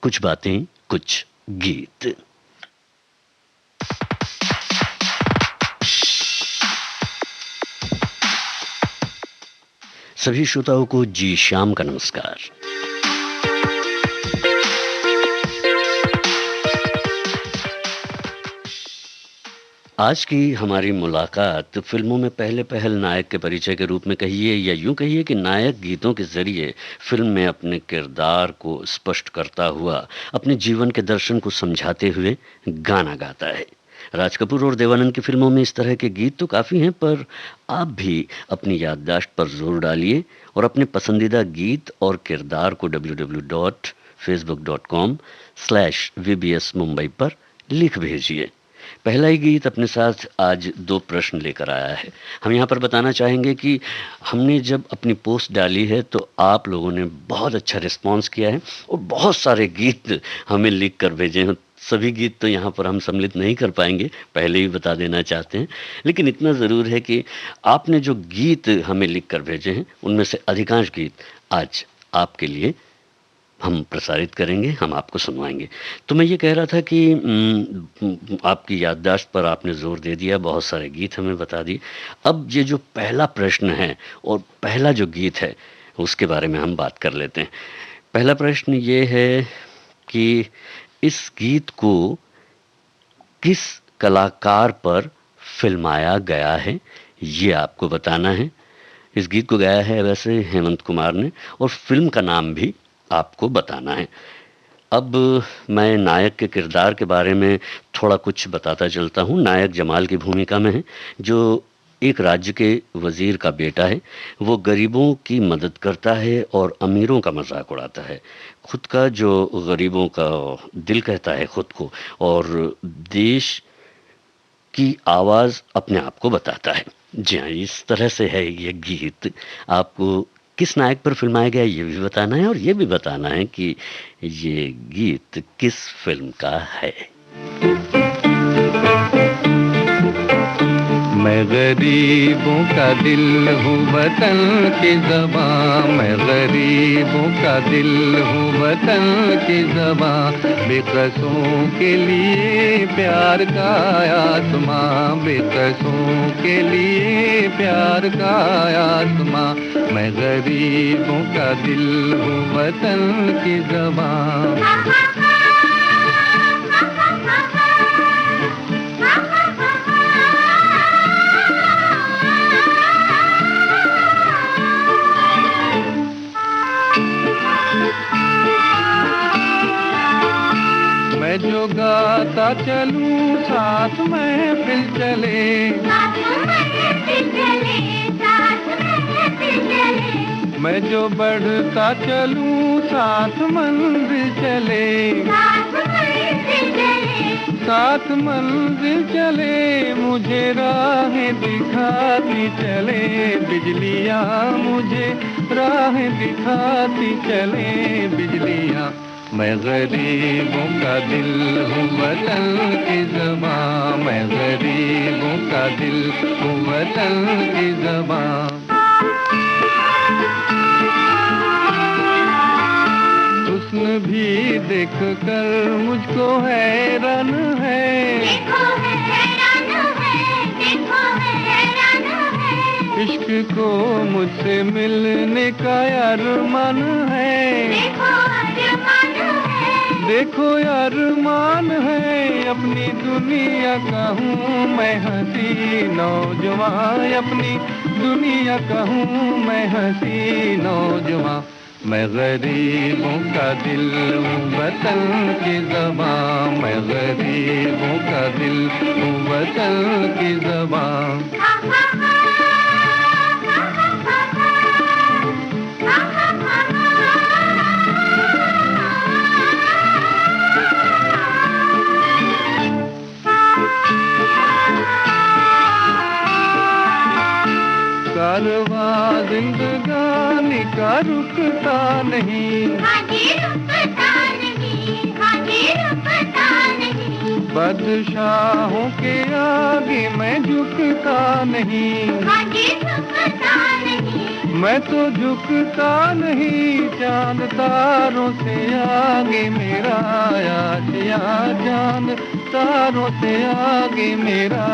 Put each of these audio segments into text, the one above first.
कुछ बातें कुछ गीत। सभी श्रोताओं को जी शाम का नमस्कार। आज की हमारी मुलाकात फिल्मों में पहले पहल नायक के परिचय के रूप में कहिए या यूं कहिए कि नायक गीतों के जरिए फिल्म में अपने किरदार को स्पष्ट करता हुआ अपने जीवन के दर्शन को समझाते हुए गाना गाता है। राज कपूर और देवानंद की फिल्मों में इस तरह के गीत तो काफ़ी हैं, पर आप भी अपनी याददाश्त पर जोर डालिए और अपने पसंदीदा गीत और किरदार को www.facebook.com/VBS Mumbai पर लिख भेजिए। पहला ही गीत अपने साथ आज 2 प्रश्न लेकर आया है। हम यहाँ पर बताना चाहेंगे कि हमने जब अपनी पोस्ट डाली है तो आप लोगों ने बहुत अच्छा रिस्पॉन्स किया है और बहुत सारे गीत हमें लिख कर भेजे हैं। सभी गीत तो यहाँ पर हम सम्मिलित नहीं कर पाएंगे, पहले ही बता देना चाहते हैं, लेकिन इतना ज़रूर है कि आपने जो गीत हमें लिख कर भेजे हैं उनमें से अधिकांश गीत आज आपके लिए हम प्रसारित करेंगे, हम आपको सुनवाएंगे। तो मैं ये कह रहा था कि आपकी याददाश्त पर आपने जोर दे दिया, बहुत सारे गीत हमें बता दिए। अब ये जो पहला प्रश्न है और पहला जो गीत है उसके बारे में हम बात कर लेते हैं। पहला प्रश्न ये है कि इस गीत को किस कलाकार पर फिल्माया गया है, ये आपको बताना है। इस गीत को गाया है वैसे हेमंत कुमार ने और फिल्म का नाम भी आपको बताना है। अब मैं नायक के किरदार के बारे में थोड़ा कुछ बताता चलता हूँ। नायक जमाल की भूमिका में है, जो एक राज्य के वजीर का बेटा है। वो गरीबों की मदद करता है और अमीरों का मजाक उड़ाता है। खुद का जो गरीबों का दिल कहता है खुद को, और देश की आवाज़ अपने आप को बताता है। जी हाँ, इस तरह से है ये गीत। आपको किस नायक पर फिल्माया गया ये भी बताना है और ये भी बताना है कि ये गीत किस फिल्म का है। मैं गरीबों का दिल हूँ वतन की ज़बां, मैं गरीबों का दिल हूँ वतन की ज़बां। बेकसों के लिए प्यार का आसमां, बेकसों के लिए प्यार का आसमां। मैं गरीबों का दिल हूँ वतन की ज़बां। मैं जो गाता चलूं साथ महफिल चले, मैं जो बढ़ता चलूं साथ मंजिल चले, साथ मंजिल चले। मुझे राहें दिखाती चले बिजलियाँ, मुझे राहें दिखाती चले बिजलियाँ। मैं गरीबों का दिल हूँ वतन की ज़बां, मैं गरीबों का दिल हूँ वतन की ज़बां। हुस्न भी देख कर मुझको हैरान है, देखो हैरान है, देखो हैरान है। इश्क को मुझसे मिलने का अरमान है, देखो अरमान है। अपनी दुनिया का हूँ मैं हंसी नौजवान, अपनी दुनिया का हूँ मैं हंसी नौजवान। मैं गरीबों का दिल हूँ वतन की ज़बां, मैं गरीबों का दिल हूँ वतन की ज़बां। कारवां जिंदगानी का रुकता नहीं, रुकता नहीं, रुकता नहीं। बादशाहों के आगे मैं झुकता नहीं, झुकता नहीं। मैं तो झुकता नहीं चांद तारों से आगे मेरा आशिया, चांद तारों से आगे मेरा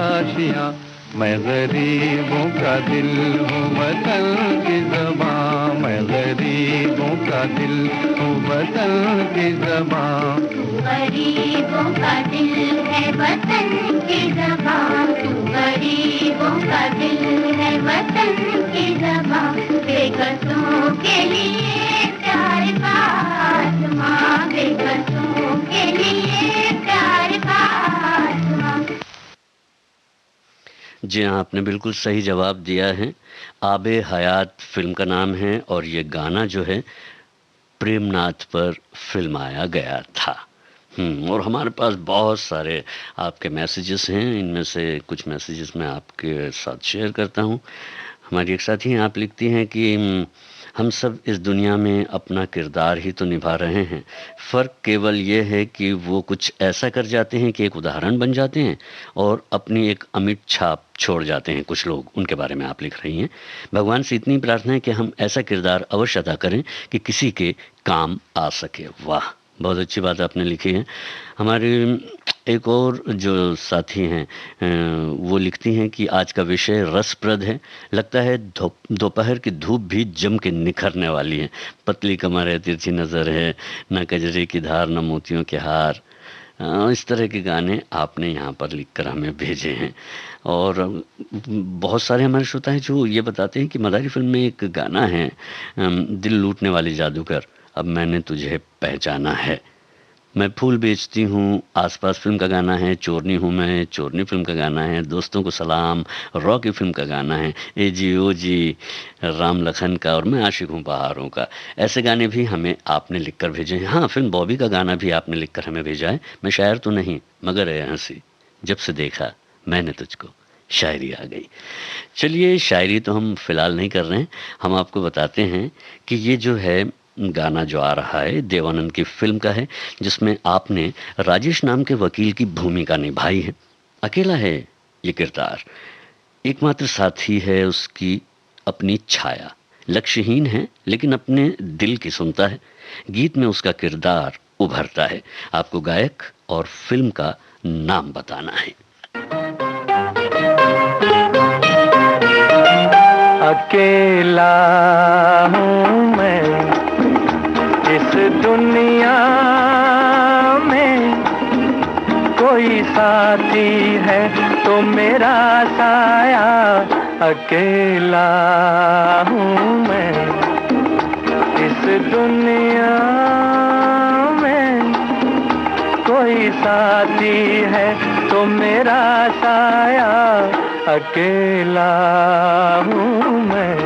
आशिया। मैं गरीबों का दिल हूँ वतन की ज़बां, मैं गरीबों का दिल हूँ वतन की ज़बां। गरीबों का दिल है वतन की ज़बां, तू गरीबों का दिल है वतन की ज़बां। बेकसों के लिए प्यार का आसमां, बेकसों के लिए प्यार का आसमां। जी हाँ, आपने बिल्कुल सही जवाब दिया है। आबे हयात फिल्म का नाम है और ये गाना जो है प्रेमनाथ पर फिल्माया गया था। और हमारे पास बहुत सारे आपके मैसेजेस हैं, इनमें से कुछ मैसेजेस मैं आपके साथ शेयर करता हूँ। हमारी एक साथी हैं, आप लिखती हैं कि हम सब इस दुनिया में अपना किरदार ही तो निभा रहे हैं, फ़र्क केवल ये है कि वो कुछ ऐसा कर जाते हैं कि एक उदाहरण बन जाते हैं और अपनी एक अमिट छाप छोड़ जाते हैं। कुछ लोग, उनके बारे में आप लिख रही हैं। भगवान से इतनी प्रार्थना है कि हम ऐसा किरदार अवश्य अदा करें कि किसी के काम आ सके। वाह, बहुत अच्छी बात आपने लिखी है। हमारे एक और जो साथी हैं वो लिखती हैं कि आज का विषय रसप्रद है, लगता है दोपहर की धूप भी जम के निखरने वाली है। पतली कमर है, तिरछी नज़र है, न कजरे की धार न मोतियों के हार। इस तरह के गाने आपने यहाँ पर लिखकर हमें भेजे हैं। और बहुत सारे हमारे श्रोता हैं जो ये बताते हैं कि मदारी फिल्म में एक गाना है, दिल लूटने वाली जादूगर, अब मैंने तुझे पहचाना है। मैं फूल बेचती हूँ, आसपास फिल्म का गाना है। चोरनी हूँ मैं, चोरनी फिल्म का गाना है। दोस्तों को सलाम, रॉकी फिल्म का गाना है। ए जी ओ जी, राम लखन का। और मैं आशिक हूँ बहारों का। ऐसे गाने भी हमें आपने लिखकर भेजे हैं। हाँ, फिल्म बॉबी का गाना भी आपने लिखकर हमें भेजा है। मैं शायर तो नहीं मगर है हंसी, जब से देखा मैंने तुझको, शायरी आ गई। चलिए, शायरी तो हम फिलहाल नहीं कर रहे हैं, हम आपको बताते हैं कि ये जो है गाना जो आ रहा है देवानंद की फिल्म का है, जिसमें आपने राजेश नाम के वकील की भूमिका निभाई है। अकेला है ये किरदार, एकमात्र साथी है उसकी अपनी छाया, लक्ष्यहीन है लेकिन अपने दिल की सुनता है। गीत में उसका किरदार उभरता है। आपको गायक और फिल्म का नाम बताना है। अकेला हूँ मैं इस दुनिया में, कोई साथी है तो मेरा साया। अकेला हूँ मैं इस दुनिया में, कोई साथी है तो मेरा साया। अकेला हूँ मैं।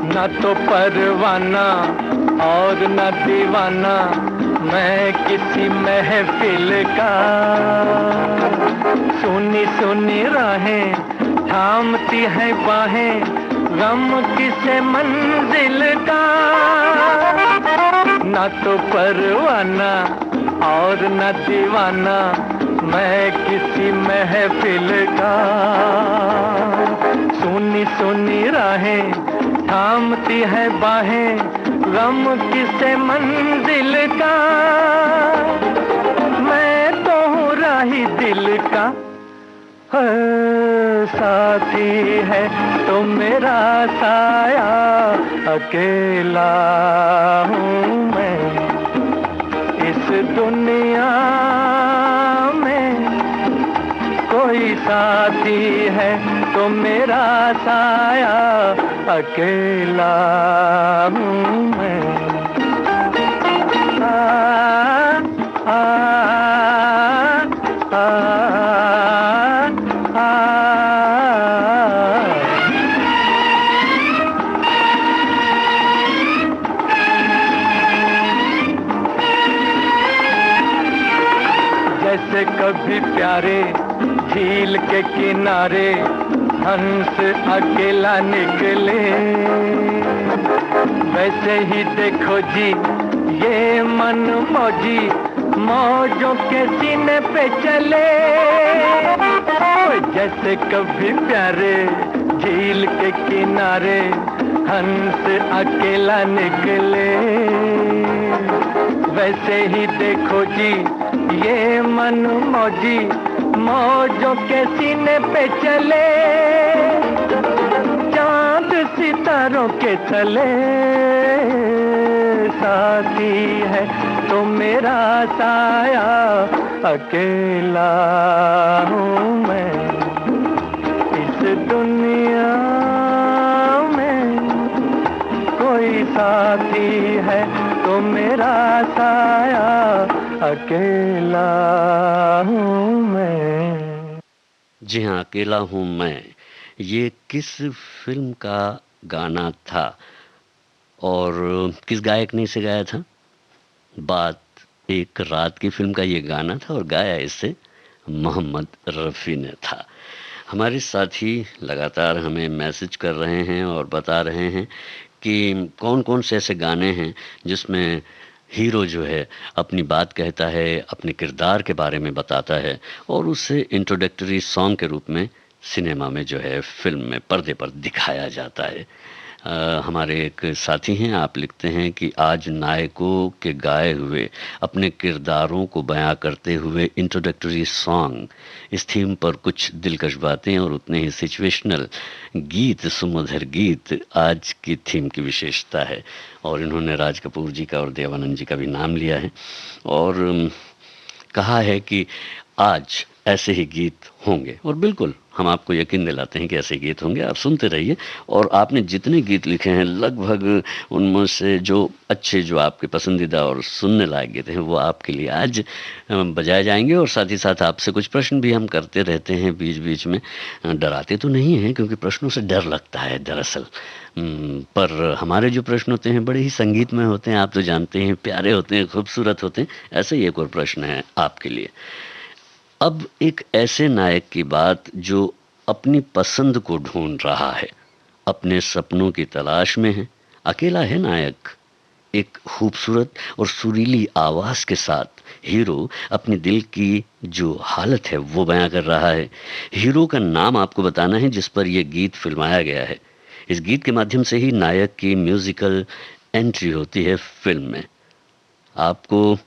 न तो परवाना और न दीवाना मैं किसी महफिल का, सुनी सुनी राहें थामती है बाहें, गम किसे मंजिल का। न तो परवाना और न दीवाना मैं किसी महफिल का, सुनी सुनी राहें थामती है बाहें, गम किसे मंजिल का। मैं तो हूँ राही दिल का, साथी है तो मेरा साया। अकेला हूँ मैं इस दुनिया में, कोई साथी है तो मेरा साया। अकेला हूँ मैं। जैसे कभी प्यारे झील के किनारे हंस अकेला निकले। वैसे ही देखो जी ये मन मौजी, मौजों के सीने पे चले। जैसे कभी प्यारे झील के किनारे हंस अकेला निकले। वैसे ही देखो जी ये मन मौजी, मौजों के सीने पे चले। चांद सितारों के तले साथी है तो मेरा साया, अकेला हूँ मैं इस दुनिया में। कोई साथी है तो मेरा साया, अकेला हूँ मैं। जी हाँ, अकेला हूँ मैं। ये किस फिल्म का गाना था और किस गायक ने इसे गाया था? बात एक रात की फिल्म का ये गाना था और गाया इसे मोहम्मद रफ़ी ने था। हमारे साथी लगातार हमें मैसेज कर रहे हैं और बता रहे हैं कि कौन कौन से ऐसे गाने हैं जिसमें हीरो जो है अपनी बात कहता है, अपने किरदार के बारे में बताता है और उसे इंट्रोडक्टरी सॉन्ग के रूप में सिनेमा में जो है फिल्म में पर्दे पर दिखाया जाता है। हमारे एक साथी हैं, आप लिखते हैं कि आज नायकों के गाए हुए अपने किरदारों को बयां करते हुए इंट्रोडक्टरी सॉन्ग, इस थीम पर कुछ दिलकश बातें और उतने ही सिचुएशनल गीत, सुमधुर गीत आज की थीम की विशेषता है। और इन्होंने राज कपूर जी का और देवानंद जी का भी नाम लिया है और कहा है कि आज ऐसे ही गीत होंगे और बिल्कुल हम आपको यकीन दिलाते हैं कि ऐसे गीत होंगे। आप सुनते रहिए और आपने जितने गीत लिखे हैं लगभग उनमें से जो अच्छे, जो आपके पसंदीदा और सुनने लायक गीत हैं वो आपके लिए आज बजाए जाएंगे। और साथ ही साथ आपसे कुछ प्रश्न भी हम करते रहते हैं बीच बीच में। डराते तो नहीं हैं क्योंकि प्रश्नों से डर लगता है दरअसल, पर हमारे जो प्रश्न होते हैं बड़े ही संगीतमय होते हैं, आप तो जानते हैं, प्यारे होते हैं, खूबसूरत होते हैं। ऐसे ही एक और प्रश्न है आपके लिए। अब एक ऐसे नायक की बात जो अपनी पसंद को ढूंढ रहा है, अपने सपनों की तलाश में है, अकेला है नायक। एक खूबसूरत और सुरीली आवाज के साथ हीरो अपने दिल की जो हालत है वो बयां कर रहा है। हीरो का नाम आपको बताना है जिस पर यह गीत फिल्माया गया है। इस गीत के माध्यम से ही नायक की म्यूजिकल एंट्री होती है फिल्म में। आपको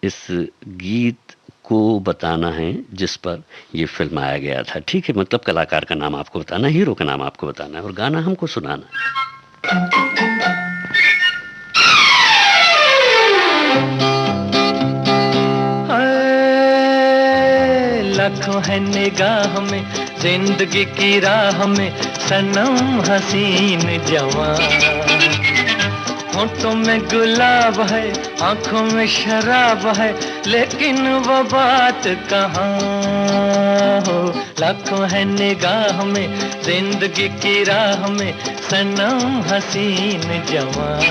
इस गीत को बताना है जिस पर ये फिल्म आया गया था, ठीक है? मतलब कलाकार का नाम आपको बताना है, हीरो का नाम आपको बताना है और गाना हमको सुनाना है। लाखों है निगाह में जिंदगी की राह में सनम हसीन जवान। होठों में गुलाब है, आंखों में शराब है, लेकिन वो बात कहाँ हो। लाखों है निगाह में जिंदगी की राह में सनम हसीन जवान।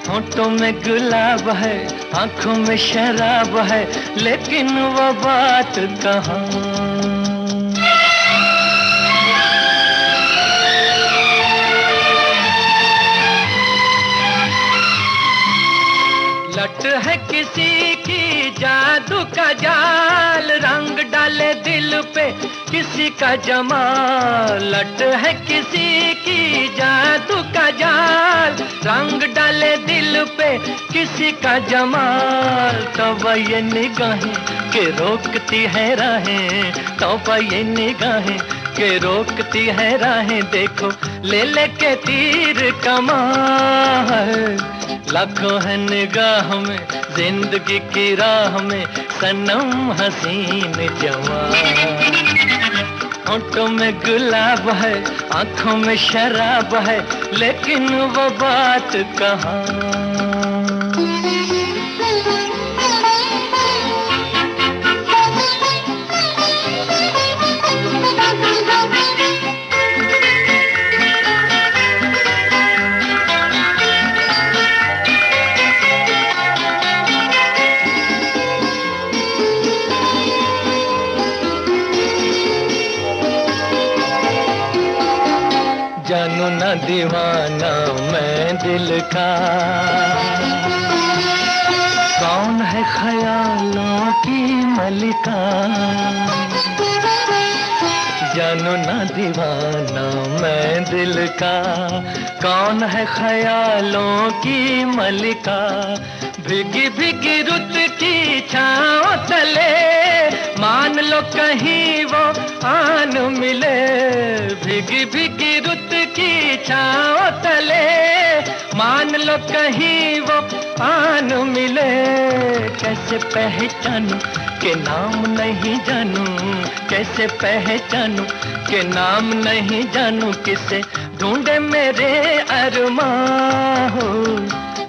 होठों में गुलाब है, आंखों में शराब है, लेकिन वो बात कहाँ। लट है किसी की जादू का जाल, रंग डाले दिल पे किसी का जमाल। लट है किसी की जादू का जाल, रंग डाले दिल पे किसी का जमाल। तौबा ये निगाहें के रोकती है राहें, तौबा ये निगाहें के रोकती है राहें, देखो ले ले के तीर कमाल। लाखों है निगाह में जिंदगी की राह में सनम हसीन जवान। होठों में गुलाब है, आंखों में शराब है, लेकिन वो बात कहाँ। दीवाना मैं दिल का। कौन है ख्यालों की मलिका, जानो ना दीवाना मैं दिल का। कौन है ख्यालों की मलिका, भीगी भीगी रुत की छाँव तले, मान लो कहीं वो आन मिले। भीगी भीगी रुत की छाँव तले, मान लो कहीं वो आन मिले। कैसे पहचानूं के नाम नहीं जानूं, कैसे पहचानूं के नाम नहीं जानूं, किसे ढूंढे मेरे अरमां हो।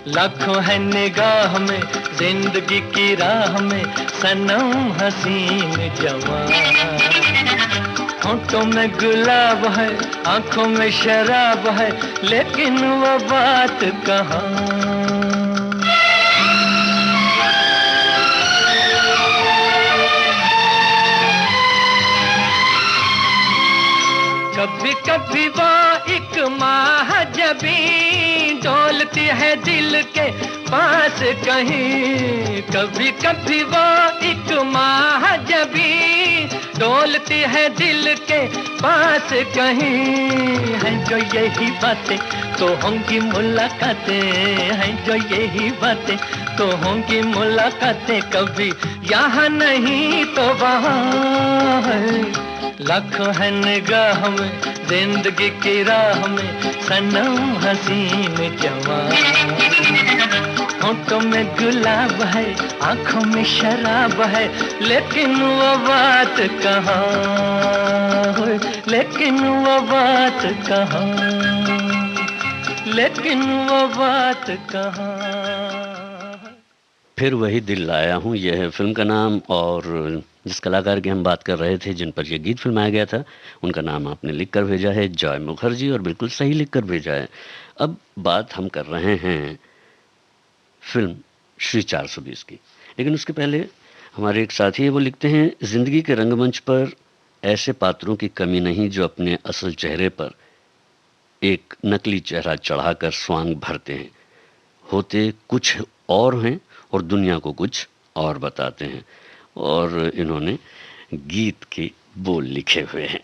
लाखों है निगाह में जिंदगी की राह में, सनम हसीन जवान। होठों में गुलाब है, आंखों में शराब है, लेकिन वो बात कहाँ। कभी कभी वो एक महाजबी डोलती है दिल के पास कहीं। कभी कभी वो एक महाजबी डोलती है दिल के पास कहीं। है जो यही बातें तो होंगी मुलाकातें, हैं जो यही बातें तो होंगी मुलाकातें। कभी यहाँ नहीं तो वहाँ है। लाखों है निगाह में जिंदगी की राह में, सनम हसीन जवान। होठों में गुलाब है, आंखों में शराब है, लेकिन वो बात कहाँ, लेकिन वो बात कहाँ, लेकिन वो बात कहाँ। फिर वही दिल लाया हूँ, यह है फिल्म का नाम। और जिस कलाकार की हम बात कर रहे थे, जिन पर यह गीत फिल्माया गया था, उनका नाम आपने लिख कर भेजा है जॉय मुखर्जी, और बिल्कुल सही लिख कर भेजा है। अब बात हम कर रहे हैं फिल्म श्री 420 की, लेकिन उसके पहले हमारे एक साथी है, वो लिखते हैं, जिंदगी के रंगमंच पर ऐसे पात्रों की कमी नहीं जो अपने असल चेहरे पर एक नकली चेहरा चढ़ाकर स्वांग भरते हैं। होते कुछ और हैं और दुनिया को कुछ और बताते हैं। और इन्होंने गीत के बोल लिखे हुए हैं।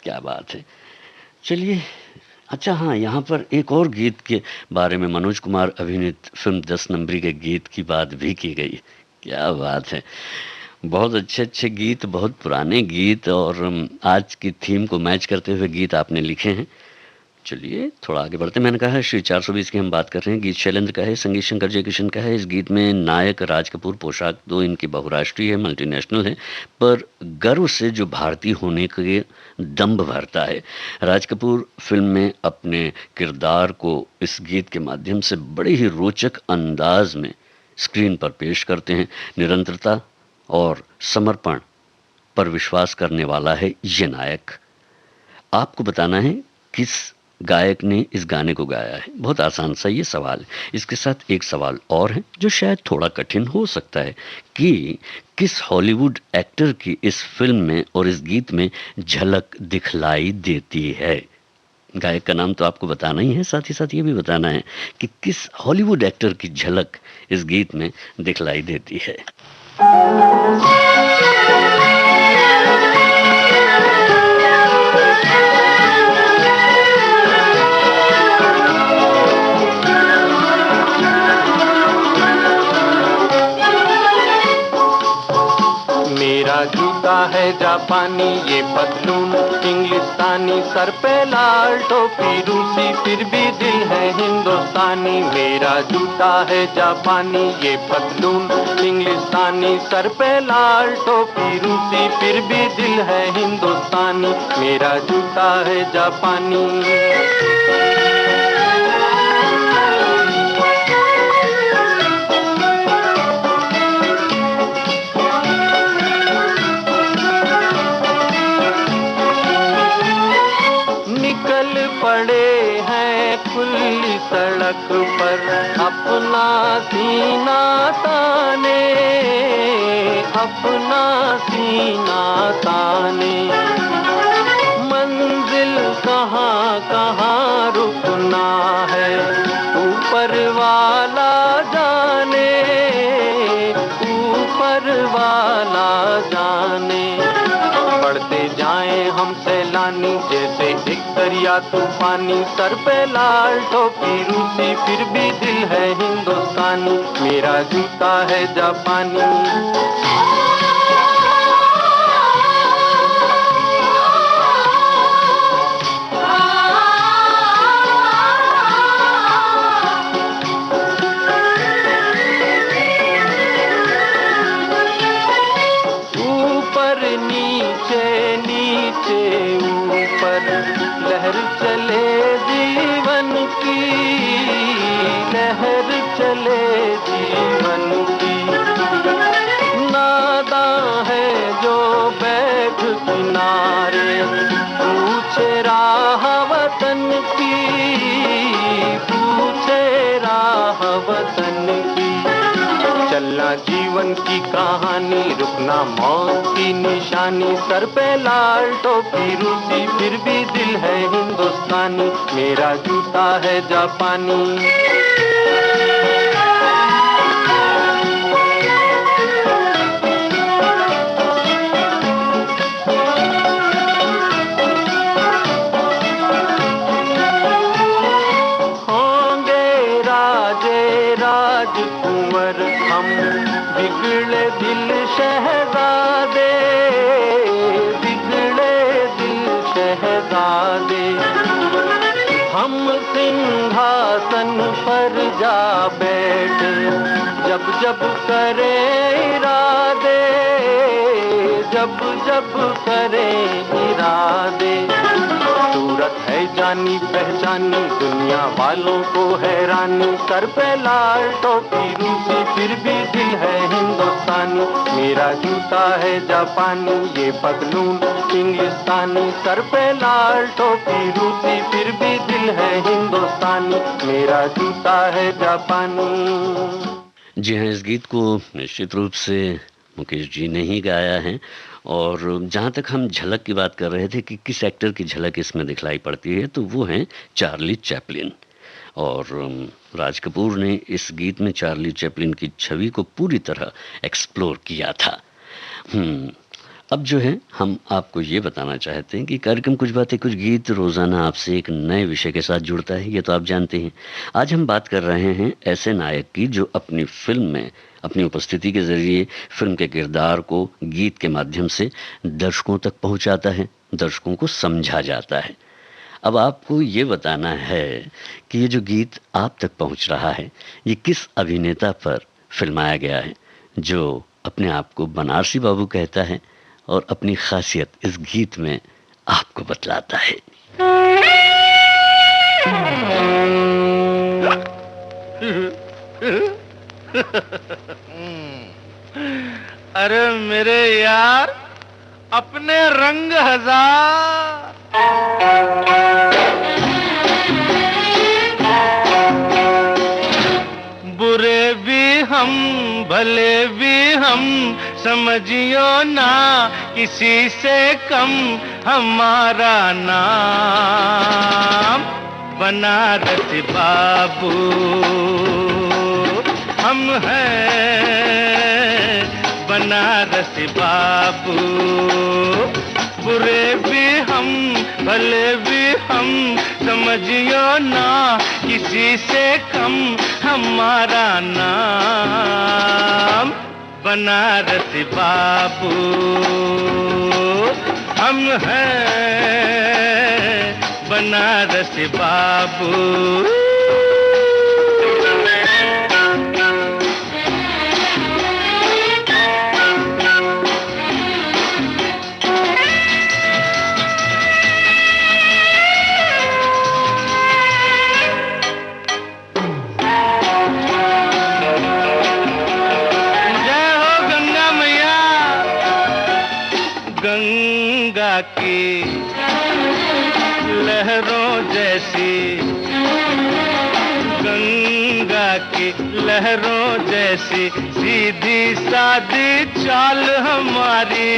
क्या बात है। चलिए, अच्छा हाँ, यहाँ पर एक और गीत के बारे में, मनोज कुमार अभिनीत फिल्म 10 नंबरी के गीत की बात भी की गई। क्या बात है। बहुत अच्छे अच्छे गीत, बहुत पुराने गीत और आज की थीम को मैच करते हुए गीत आपने लिखे हैं। चलिए थोड़ा आगे बढ़ते हैं। मैंने कहा है श्री 420 की हम बात कर रहे हैं। गीत शैलेंद्र का है, संगीत शंकर जयकिशन का है। इस गीत में नायक राज कपूर, पोशाक तो इनकी बहुराष्ट्रीय है, मल्टीनेशनल है, पर गर्व से जो भारतीय होने के दम्भ भरता है। राज कपूर फिल्म में अपने किरदार को इस गीत के माध्यम से बड़े ही रोचक अंदाज में स्क्रीन पर पेश करते हैं। निरंतरता और समर्पण पर विश्वास करने वाला है ये नायक। आपको बताना है किस गायक ने इस गाने को गाया है। बहुत आसान सा ये सवाल है। इसके साथ एक सवाल और है जो शायद थोड़ा कठिन हो सकता है कि किस हॉलीवुड एक्टर की इस फिल्म में और इस गीत में झलक दिखलाई देती है। गायक का नाम तो आपको बताना ही है, साथ ही साथ ये भी बताना है कि किस हॉलीवुड एक्टर की झलक इस गीत में दिखलाई देती है। मेरा जूता है जापानी, ये पतलून इंग्लिस्तानी, सर पे लाल टोपी रूसी, फिर भी दिल है हिंदुस्तानी। मेरा जूता है जापानी, ये पतलून इंग्लिस्तानी, सर पे लाल टोपी रूसी, फिर भी दिल है हिंदुस्तानी। मेरा जूता है जापानी। पड़े हैं खुली सड़क पर अपना सीना ताने, अपना सीना ताने। मंजिल कहाँ कहाँ कहाँ रुकना है, ऊपर वाला जाने, ऊपर वाला जाने। बढ़ते जाएं हम सैलानी जैसे एक दरिया तूफानी, सर पे लाल टोपी रूसी फिर भी दिल है हिंदुस्तानी, मेरा जूता है जापानी। ऊपर लहर चले जीवन की, लहर चले जीवन की। नादां है जो बैठ किनारे, पूछे राह वतन की, पूछे राह वतन की। चलना जीवन की कहानी, रुकना मौत की निशानी, सर पे लाल टोपी रूसी फिर भी दिल है हिंदुस्तानी, मेरा जूता है जापानी। राजकुंवर हम बिगड़े दिल शहजादे, बिगड़े दिल शहजादे। हम सिंहासन पर जा बैठे जब जब करे इरादे, जब जब करे इरादे। सूरत है जानी पहचानी, दुनिया वालों को हैरानी, सर पे लाल टोपी रूसी फिर भी दिल है हिंदुस्तानी, मेरा जूता है जापानी, ये पगलून इंग्लिस्तानी, सर पे लाल टोपी रूसी फिर भी दिल है हिंदुस्तानी, मेरा जूता है जापानी। जी हाँ, इस गीत को निश्चित रूप से मुकेश जी ने ही गाया है। और जहाँ तक हम झलक की बात कर रहे थे कि किस एक्टर की झलक इसमें दिखलाई पड़ती है, तो वो हैं चार्ली चैपलिन। और राज कपूर ने इस गीत में चार्ली चैपलिन की छवि को पूरी तरह एक्सप्लोर किया था। अब जो है हम आपको ये बताना चाहते हैं कि कार्यक्रम कुछ बातें कुछ गीत रोज़ाना आपसे एक नए विषय के साथ जुड़ता है, ये तो आप जानते हैं। आज हम बात कर रहे हैं ऐसे नायक की जो अपनी फिल्म में अपनी उपस्थिति के ज़रिए फिल्म के किरदार को गीत के माध्यम से दर्शकों तक पहुंचाता है, दर्शकों को समझा जाता है। अब आपको ये बताना है कि ये जो गीत आप तक पहुंच रहा है ये किस अभिनेता पर फिल्माया गया है, जो अपने आप को बनारसी बाबू कहता है और अपनी खासियत इस गीत में आपको बतलाता है। अरे मेरे यार अपने रंग हजार, बुरे भी हम भले भी हम, समझियो ना किसी से कम, हमारा नाम बनारस बाबू हम हैं, बनारस बाबू। बुरे भी हम भले भी हम, समझियो ना किसी से कम, हमारा नाम बनारस बाबू हम हैं, बनारस बाबू। गंगा की लहरों जैसी, गंगा की लहरों जैसी सीधी सादी चाल हमारी,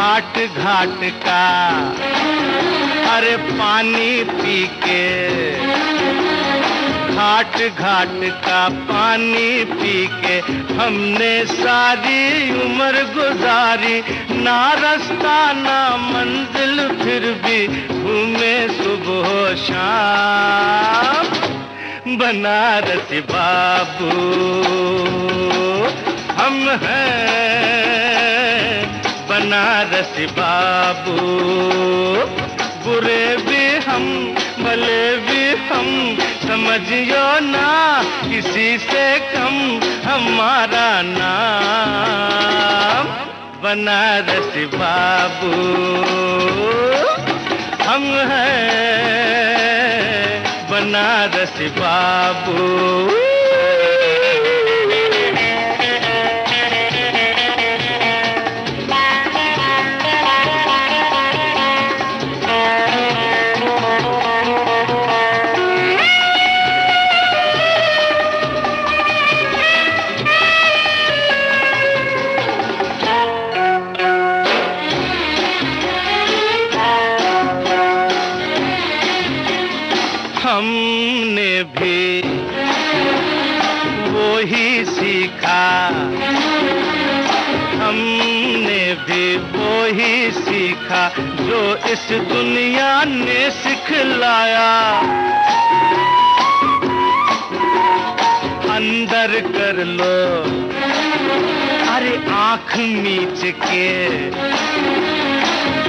घाट घाट का अरे पानी पी के, घाट घाट का पानी पी के हमने सारी उम्र गुजारी, ना रास्ता ना मंजिल फिर भी घूमे सुबह शाम। बनारसी बाबू हम हैं, बनारसी बाबू, बुरे भी हम भले भी हम, समझियो ना किसी से कम हमारा नाम। बनारसी बाबू हम हैं, बनारसी बाबू। हमने भी वो ही सीखा, हमने भी वो ही सीखा जो इस दुनिया ने सिखलाया। अंदर कर लो अरे आँख मीच के,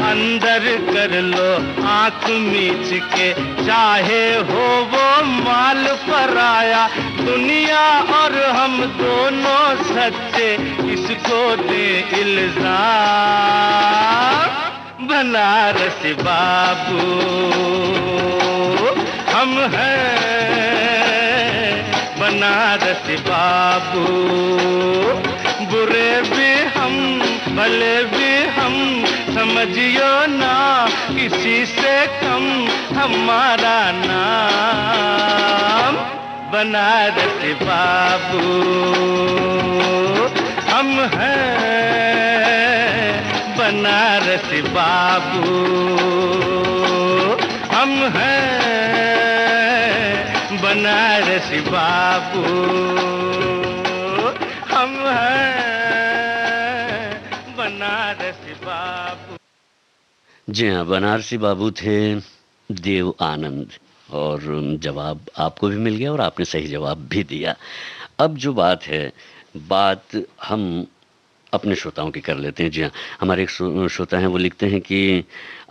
अंदर कर लो आँख मीच के, चाहे हो वो माल पराया। दुनिया और हम दोनों सच्चे, इसको दे इल्जाम। बनारसी बाबू हम हैं, बनारसी बाबू, बुरे भी हम भले भी हम, समझियो ना किसी से कम हमारा नाम। बनारसी बाबू हम हैं, बनारसी बाबू हम हैं, बनारसी बाबू हम हैं, बनारसी बाबू। जी हाँ, बनारसी बाबू थे देव आनंद, और जवाब आपको भी मिल गया और आपने सही जवाब भी दिया। अब जो बात है, बात हम अपने श्रोताओं की कर लेते हैं। जी हाँ, हमारे एक श्रोता हैं, वो लिखते हैं कि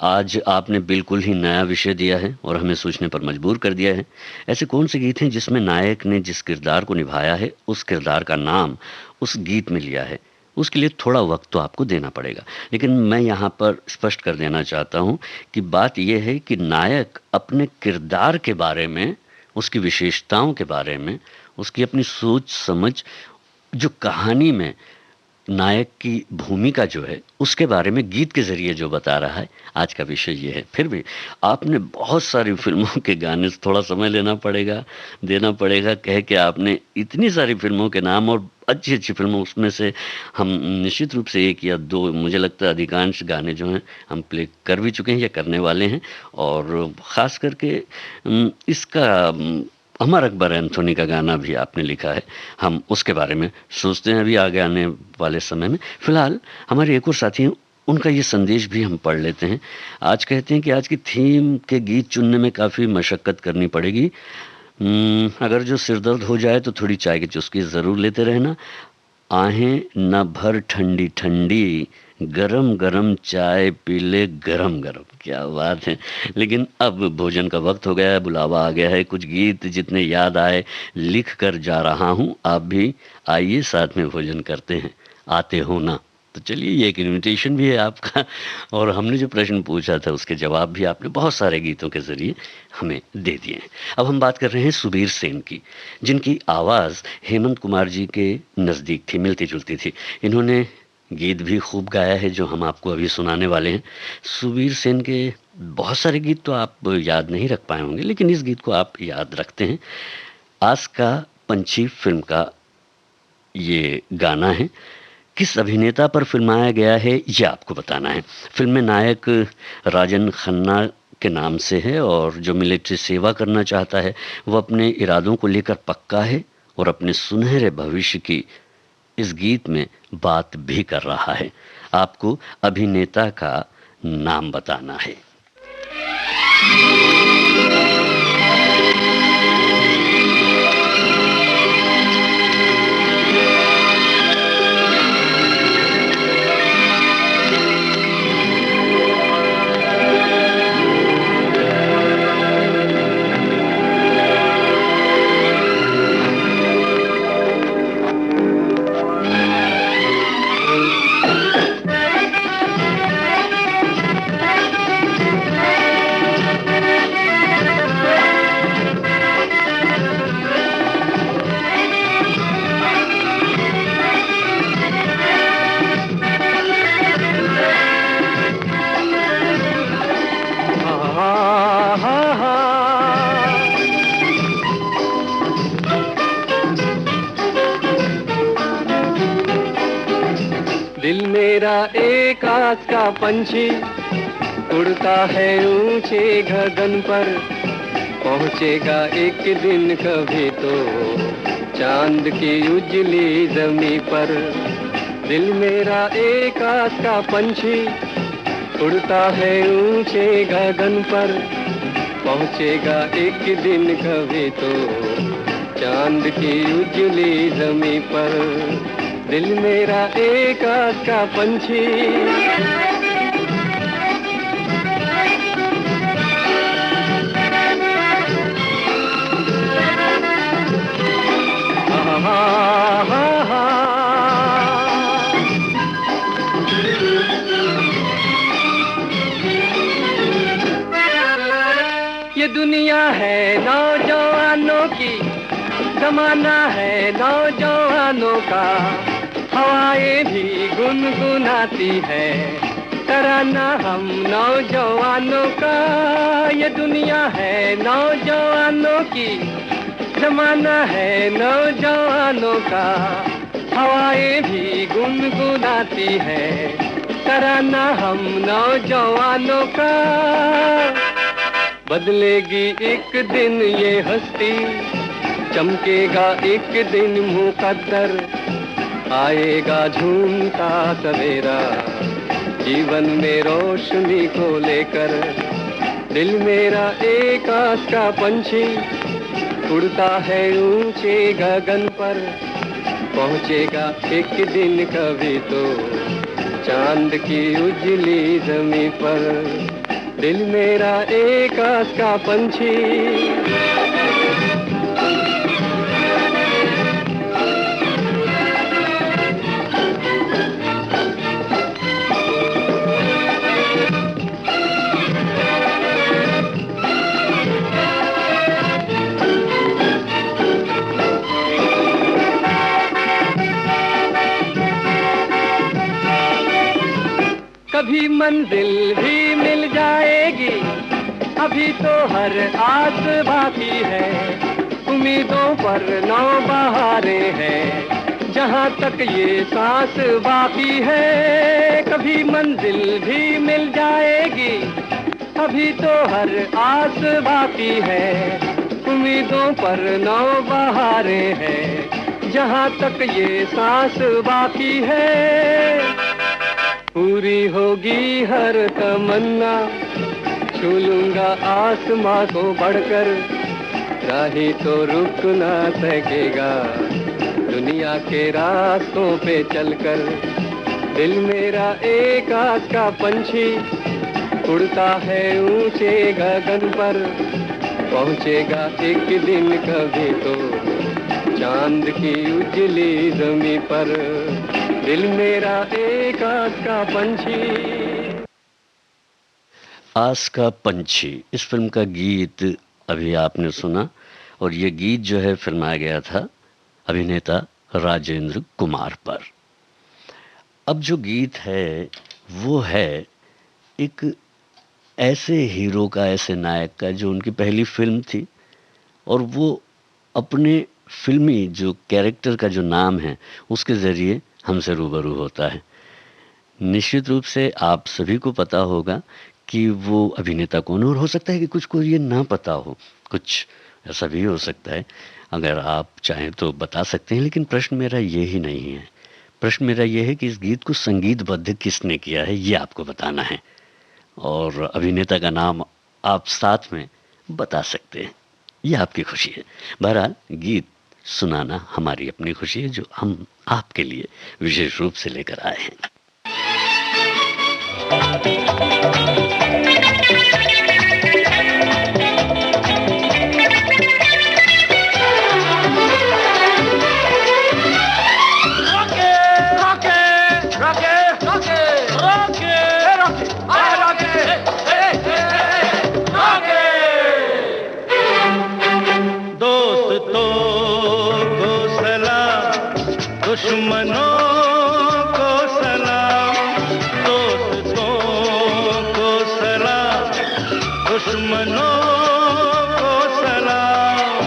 आज आपने बिल्कुल ही नया विषय दिया है और हमें सोचने पर मजबूर कर दिया है। ऐसे कौन से गीत हैं जिसमें नायक ने जिस किरदार को निभाया है उस किरदार का नाम उस गीत में लिया है? उसके लिए थोड़ा वक्त तो आपको देना पड़ेगा, लेकिन मैं यहाँ पर स्पष्ट कर देना चाहता हूँ कि बात यह है कि नायक अपने किरदार के बारे में, उसकी विशेषताओं के बारे में, उसकी अपनी सोच समझ, जो कहानी में नायक की भूमिका जो है उसके बारे में गीत के ज़रिए जो बता रहा है। आज का विषय ये है। फिर भी आपने बहुत सारी फिल्मों के गाने, थोड़ा समय देना पड़ेगा कह के आपने इतनी सारी फिल्मों के नाम और अच्छी अच्छी फिल्मों, उसमें से हम निश्चित रूप से 1 या 2, मुझे लगता है अधिकांश गाने जो हैं हम प्ले कर भी चुके हैं या करने वाले हैं। और ख़ास करके इसका अमर अकबर एंथोनी का गाना भी आपने लिखा है, हम उसके बारे में सोचते हैं अभी आगे आने वाले समय में। फिलहाल हमारे एक और साथी हैं, उनका ये संदेश भी हम पढ़ लेते हैं। आज कहते हैं कि आज की थीम के गीत चुनने में काफ़ी मशक्क़त करनी पड़ेगी। अगर जो सिरदर्द हो जाए तो थोड़ी चाय की चुस्की ज़रूर लेते रहना। आहें न भर ठंडी ठंडी, गरम गरम चाय पी ले गरम गरम। क्या बात है। लेकिन अब भोजन का वक्त हो गया है, बुलावा आ गया है। कुछ गीत जितने याद आए लिख कर जा रहा हूँ, आप भी आइए साथ में भोजन करते हैं, आते हो ना? तो चलिए, ये एक इनविटेशन भी है आपका। और हमने जो प्रश्न पूछा था उसके जवाब भी आपने बहुत सारे गीतों के ज़रिए हमें दे दिए हैं। अब हम बात कर रहे हैं सुबीर सेन की, जिनकी आवाज़ हेमंत कुमार जी के नज़दीक थी, मिलती जुलती थी। इन्होंने गीत भी खूब गाया है जो हम आपको अभी सुनाने वाले हैं। सुबीर सेन के बहुत सारे गीत तो आप याद नहीं रख पाए होंगे, लेकिन इस गीत को आप याद रखते हैं। आस का पंछी फिल्म का ये गाना है। किस अभिनेता पर फिल्माया गया है ये आपको बताना है। फिल्म में नायक राजन खन्ना के नाम से है और जो मिलिट्री सेवा करना चाहता है वो अपने इरादों को लेकर पक्का है और अपने सुनहरे भविष्य की इस गीत में बात भी कर रहा है। आपको अभिनेता का नाम बताना है। दिल मेरा एक आस का पंछी उड़ता है ऊंचे गगन पर, पहुंचेगा एक दिन कभी तो चांद की उजली जमी पर। दिल मेरा एक आस का पंछी उड़ता है ऊंचे गगन पर, पहुंचेगा एक दिन कभी तो चांद की उजली जमी पर। दिल मेरा एक आस का पंछी। ये दुनिया है नौजवानों की, जमाना है नौजवानों का, हवाएं भी गुनगुनाती है तराना हम नौजवानों का। ये दुनिया है नौजवानों की, जमाना है नौजवानों का, हवाएं भी गुनगुनाती है तराना हम नौजवानों का। बदलेगी एक दिन ये हस्ती, चमकेगा एक दिन मुकद्दर, आएगा झूमता सवेरा जीवन में रोशनी को लेकर। दिल मेरा एक आस का पंछी उड़ता है ऊंचे गगन पर, पहुंचेगा एक दिन कभी तो चांद की उजली जमी पर। दिल मेरा एक आस का पंछी। कभी मंजिल भी मिल जाएगी, अभी तो हर आस बाकी है, उम्मीदों पर नौ बहारें हैं, जहाँ तक ये सांस बाकी है। कभी मंजिल भी मिल जाएगी, अभी तो हर आस बाकी है, उम्मीदों पर नौ बहारें हैं, जहाँ तक ये सांस बाकी है। पूरी होगी हर तमन्ना, छू लूंगा आसमां को बढ़कर, राही तो रुक ना सकेगा दुनिया के रास्तों पे चलकर। दिल मेरा एक आस का पंछी उड़ता है ऊंचे गगन पर, पहुंचेगा एक दिन कभी तो चांद की उजली जमी पर। दिल मेरा एक आस का पंछी। आस का पंछी इस फिल्म का गीत अभी आपने सुना और ये गीत जो है फिल्माया गया था अभिनेता राजेंद्र कुमार पर। अब जो गीत है वो है एक ऐसे हीरो का, ऐसे नायक का जो उनकी पहली फिल्म थी और वो अपने फिल्मी जो कैरेक्टर का जो नाम है उसके ज़रिए हमसे रूबरू होता है। निश्चित रूप से आप सभी को पता होगा कि वो अभिनेता कौन है, और हो सकता है कि कुछ को ये ना पता हो, कुछ ऐसा भी हो सकता है। अगर आप चाहें तो बता सकते हैं, लेकिन प्रश्न मेरा ये ही नहीं है। प्रश्न मेरा ये है कि इस गीत को संगीतबद्ध किसने किया है, ये आपको बताना है, और अभिनेता का नाम आप साथ में बता सकते हैं। ये आपकी खुशी है। बहरहाल गीत सुनाना हमारी अपनी खुशी है, जो हम आपके लिए विशेष रूप से लेकर आए हैं। दुश्मनों को सलाम, दोस्तों को सलाम, दुश्मनों को सलाम।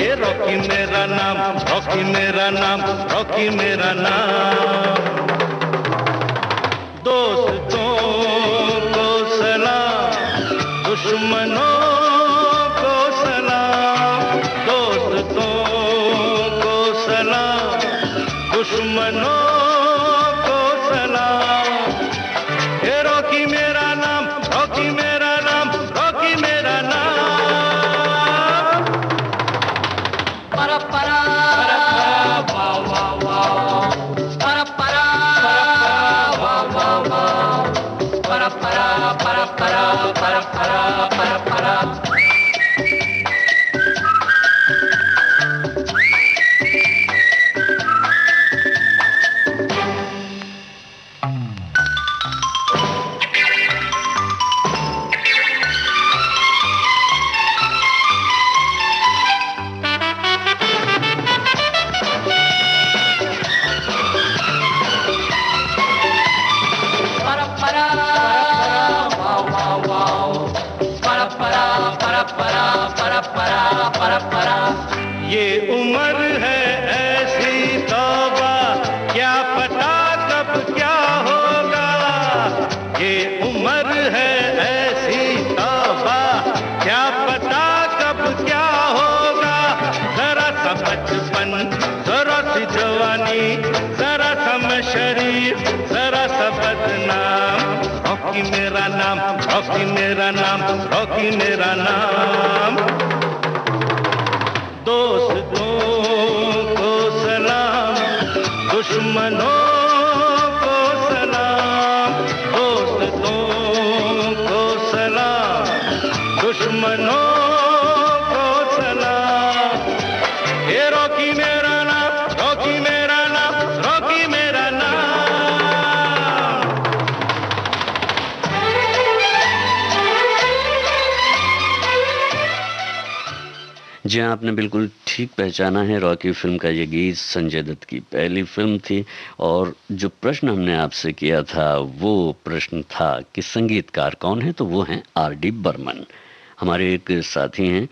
ये रॉकी मेरा नाम, रॉकी मेरा नाम, रॉकी मेरा नाम। दोस्तों को सलाम, दुश्मनों को सलाम, दोस्तों को सलाम, दुश्मनों को सलाम। ये रॉकी मेरा नाम, रॉकी मेरा नाम, रॉकी मेरा नाम। परा परा वाह वाह वाह, परा परा वाह वाह वाह, परा परा परा परा परा परा परा परा। ये उम्र है ऐसी तौबा, क्या पता कब क्या होगा। ये उम्र है ऐसी तौबा, क्या पता कब क्या होगा। जरा सा बचपन, जरा सी जवानी, जरा सा मैं शरीफ, जरा सा बदनाम। रॉकी मेरा नाम, रॉकी मेरा नाम, रॉकी मेरा नाम। दोस्तों को सलाम, दुश्मनों को सलाम, दोस्तों को सलाम, दुश्मनों को सलाम। ये रॉकी मेरा नाम, रॉकी मेरा नाम, रॉकी मेरा नाम। जी हाँ, आपने बिल्कुल ठीक पहचाना है। रॉकी फिल्म का ये गीत संजय दत्त की पहली फिल्म थी, और जो प्रश्न हमने आपसे किया था वो प्रश्न था कि संगीतकार कौन है, तो वो हैं R.D. बर्मन। हमारे एक साथी हैं,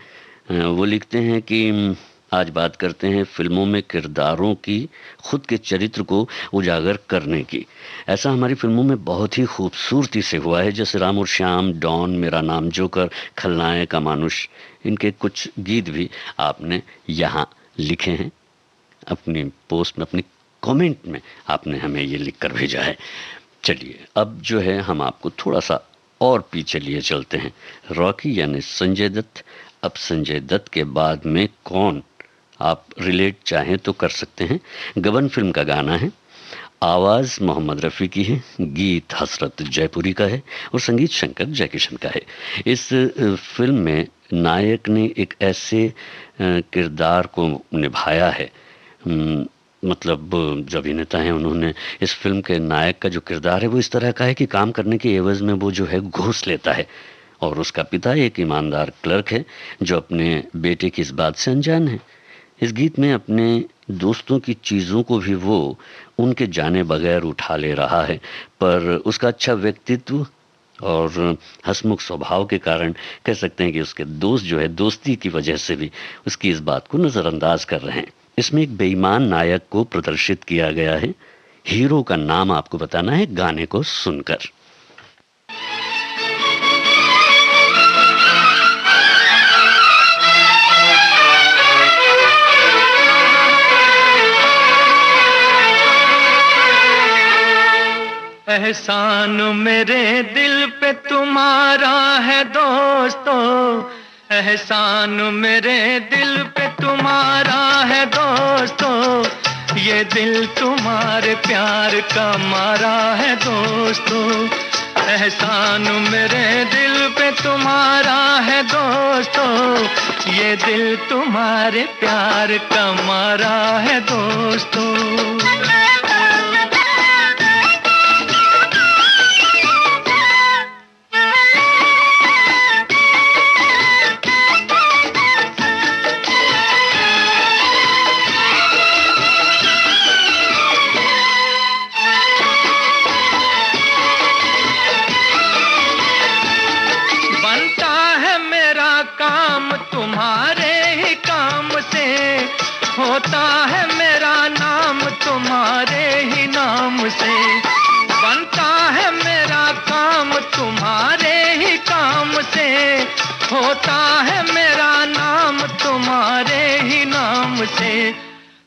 वो लिखते हैं कि आज बात करते हैं फिल्मों में किरदारों की, खुद के चरित्र को उजागर करने की। ऐसा हमारी फिल्मों में बहुत ही खूबसूरती से हुआ है, जैसे राम और श्याम, डॉन, मेरा नाम जोकर, खलनायक, अमानुष। इनके कुछ गीत भी आपने यहाँ लिखे हैं अपनी पोस्ट में, अपनी कमेंट में आपने हमें ये लिख कर भेजा है। चलिए अब जो है हम आपको थोड़ा सा और पीछे लिए चलते हैं। रॉकी यानी संजय दत्त। अब संजय दत्त के बाद में कौन आप रिलेट चाहें तो कर सकते हैं। गबन फिल्म का गाना है, आवाज़ मोहम्मद रफ़ी की है, गीत हसरत जयपुरी का है, और संगीत शंकर जयकिशन का है। इस फिल्म में नायक ने एक ऐसे किरदार को निभाया है, मतलब जो अभिनेता हैं उन्होंने इस फिल्म के नायक का जो किरदार है वो इस तरह का है कि काम करने के एवज़ में वो जो है घूस लेता है, और उसका पिता एक ईमानदार क्लर्क है जो अपने बेटे की इस बात से अनजान है। इस गीत में अपने दोस्तों की चीज़ों को भी वो उनके जाने बगैर उठा ले रहा है, पर उसका अच्छा व्यक्तित्व और हंसमुख स्वभाव के कारण कह सकते हैं कि उसके दोस्त जो है दोस्ती की वजह से भी उसकी इस बात को नज़रअंदाज कर रहे हैं। इसमें एक बेईमान नायक को प्रदर्शित किया गया है। हीरो का नाम आपको बताना है गाने को सुनकर। एहसान मेरे दिल पे तुम्हारा है दोस्तों, एहसान मेरे दिल पे तुम्हारा है दोस्तों, ये दिल तुम्हारे प्यार का मारा है दोस्तों। एहसान मेरे दिल पे तुम्हारा है दोस्तों, ये दिल तुम्हारे प्यार का मारा है दोस्तों। तुम्हारे ही काम से होता है मेरा नाम, तुम्हारे ही नाम से बनता है मेरा काम, तुम्हारे ही काम से होता है मेरा नाम, तुम्हारे ही नाम से।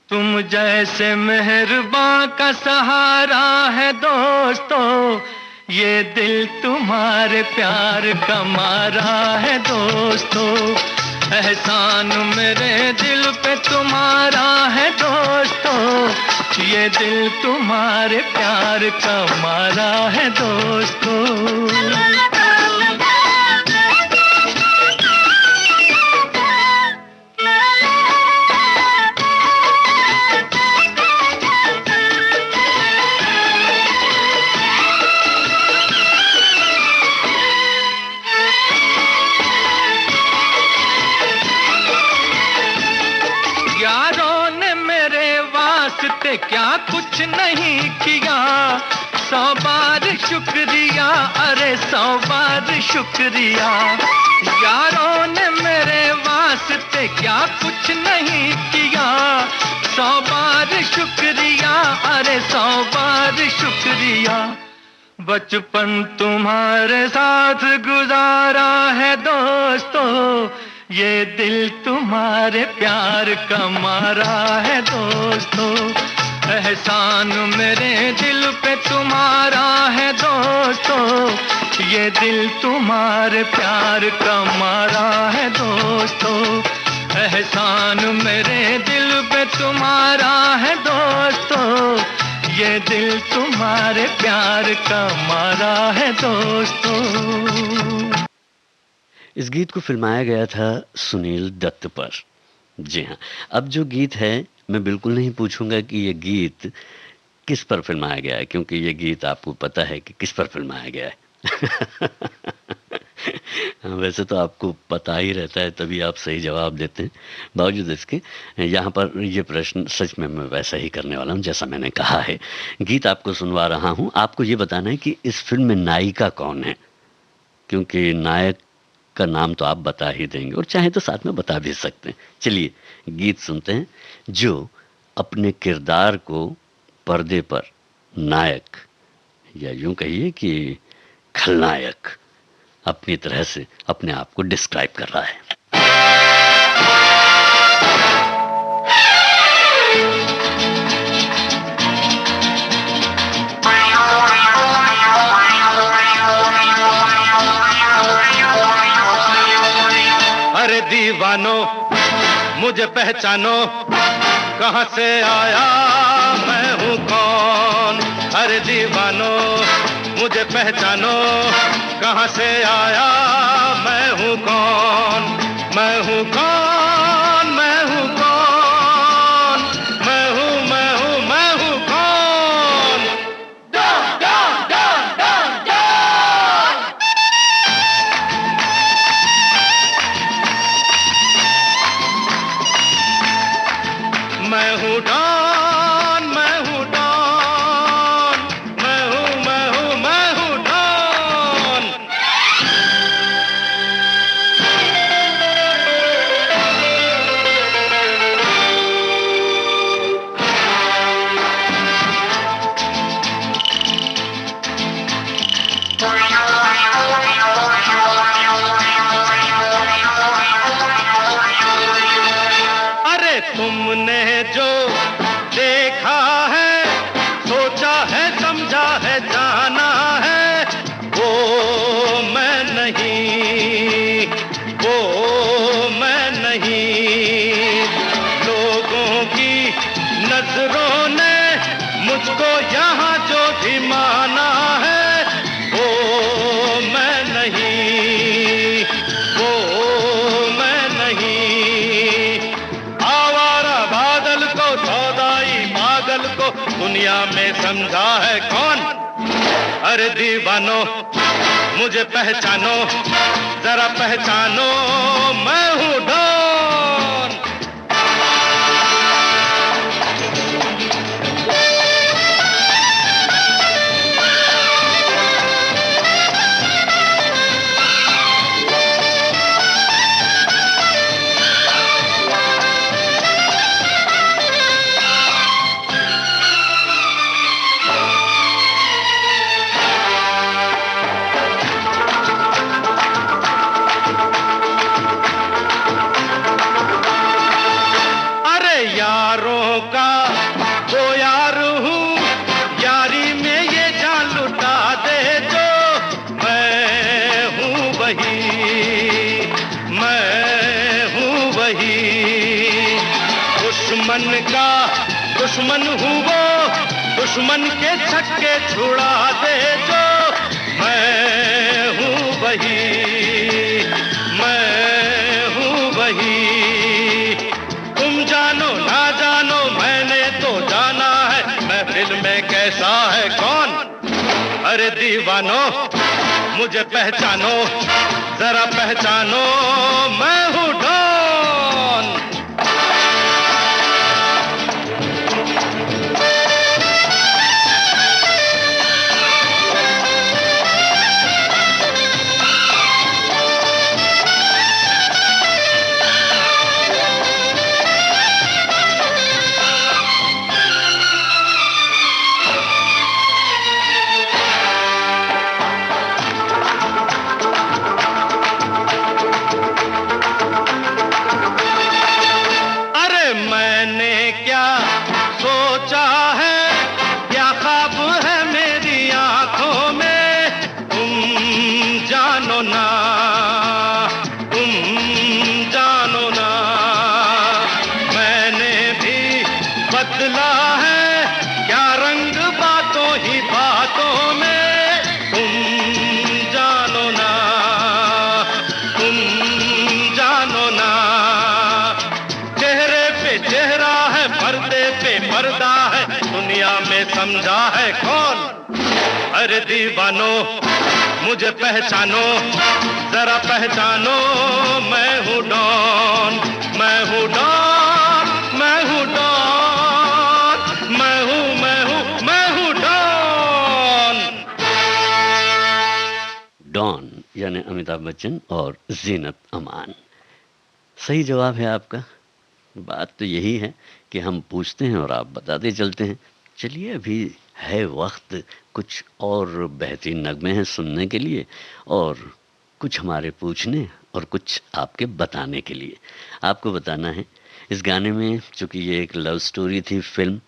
तुम जैसे मेहरबान का सहारा है दोस्तों, ये दिल तुम्हारे प्यार का मारा है दोस्तों। एहसान मेरे दिल पे तुम्हारा है दोस्तों, ये दिल तुम्हारे प्यार का मारा है दोस्तों। क्या कुछ नहीं किया, 100 बार शुक्रिया, अरे 100 बार शुक्रिया। यारों ने मेरे वास्ते क्या कुछ नहीं किया, 100 बार शुक्रिया, अरे 100 बार शुक्रिया। बचपन तुम्हारे साथ गुजारा है दोस्तों, ये दिल तुम्हारे प्यार का मारा है दोस्तों। एहसान मेरे दिल पे तुम्हारा है दोस्तों, ये दिल तुम्हारे प्यार का मारा है दोस्तों। एहसान मेरे दिल पे तुम्हारा है दोस्तों, ये दिल तुम्हारे प्यार का मारा है दोस्तों। इस गीत को फिल्माया गया था सुनील दत्त पर। जी हाँ, अब जो गीत है मैं बिल्कुल नहीं पूछूंगा कि ये गीत किस पर फिल्माया गया है, क्योंकि ये गीत आपको पता है कि किस पर फिल्माया गया है। वैसे तो आपको पता ही रहता है, तभी आप सही जवाब देते हैं। बावजूद इसके यहाँ पर ये प्रश्न सच में मैं वैसा ही करने वाला हूँ जैसा मैंने कहा है। गीत आपको सुनवा रहा हूँ, आपको ये बताना है कि इस फिल्म में नायिका कौन है, क्योंकि नायक का नाम तो आप बता ही देंगे और चाहे तो साथ में बता भी सकते हैं। चलिए गीत सुनते हैं, जो अपने किरदार को पर्दे पर नायक या यूं कहिए कि खलनायक अपनी तरह से अपने आप को डिस्क्राइब कर रहा है। अरे दीवानो मुझे पहचानो, कहाँ से आया मैं हूँ कौन। अरे दीवानो मुझे पहचानो, कहाँ से आया मैं हूँ कौन। मैं हूँ कौन, मैं हूँ कौन, मैं हूँ मैं हूँ मैं हूँ कौन। Don Don Don Don Don. मैं हूँ डॉन, मैं हूँ डॉन, मैं हूँ मैं हूँ मैं हूँ डॉन। सौदाई पागल को दुनिया में समझा है कौन? अरे दीवानो मुझे पहचानो, जरा पहचानो, मैं हूँ डॉन। यारों का वो यार हूँ, यारी में ये जान लुटा दे जो, मैं हूँ वही, मैं हूँ वही। दुश्मन का दुश्मन हूँ वो, दुश्मन के छक्के छुड़ा दे जो, मैं हूँ वही, मैं हूँ वही। जानो ना जानो मैंने तो जाना है, महफिल में कैसा है कौन? अरे दीवानो मुझे पहचानो, जरा पहचानो, मैं हूँ डॉन। समझा है कौन? अरे दीवानो मुझे पहचानो, जरा पहचानो, मैं हूँ डॉन, मैं हूँ डॉन, मैं हूँ डॉन, मैं हूँ, मैं हूँ, मैं हूँ डॉन। डॉन यानी अमिताभ बच्चन और जीनत अमान। सही जवाब है आपका। बात तो यही है कि हम पूछते हैं और आप बताते चलते हैं। चलिए अभी है वक्त कुछ और बेहतरीन नगमे हैं सुनने के लिए, और कुछ हमारे पूछने और कुछ आपके बताने के लिए। आपको बताना है इस गाने में, चूँकि ये एक लव स्टोरी थी, फिल्म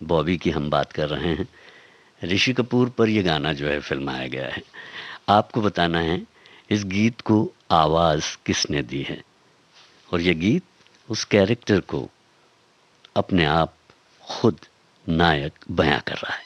बॉबी की हम बात कर रहे हैं, ऋषि कपूर पर ये गाना जो है फिल्माया गया है। आपको बताना है इस गीत को आवाज़ किसने दी है, और ये गीत उस कैरेक्टर को अपने आप खुद नायक बयां कर रहा है।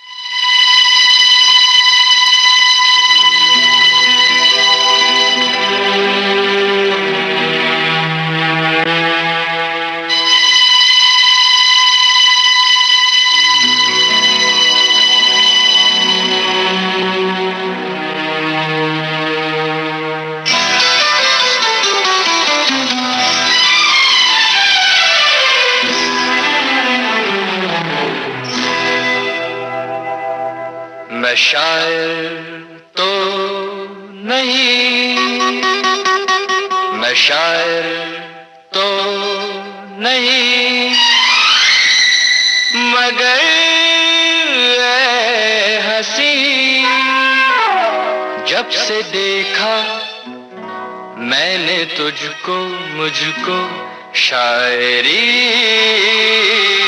मैं शायर तो नहीं, मैं शायर तो नहीं, मगर ऐ हंसी जब से देखा मैंने तुझको, मुझको शायरी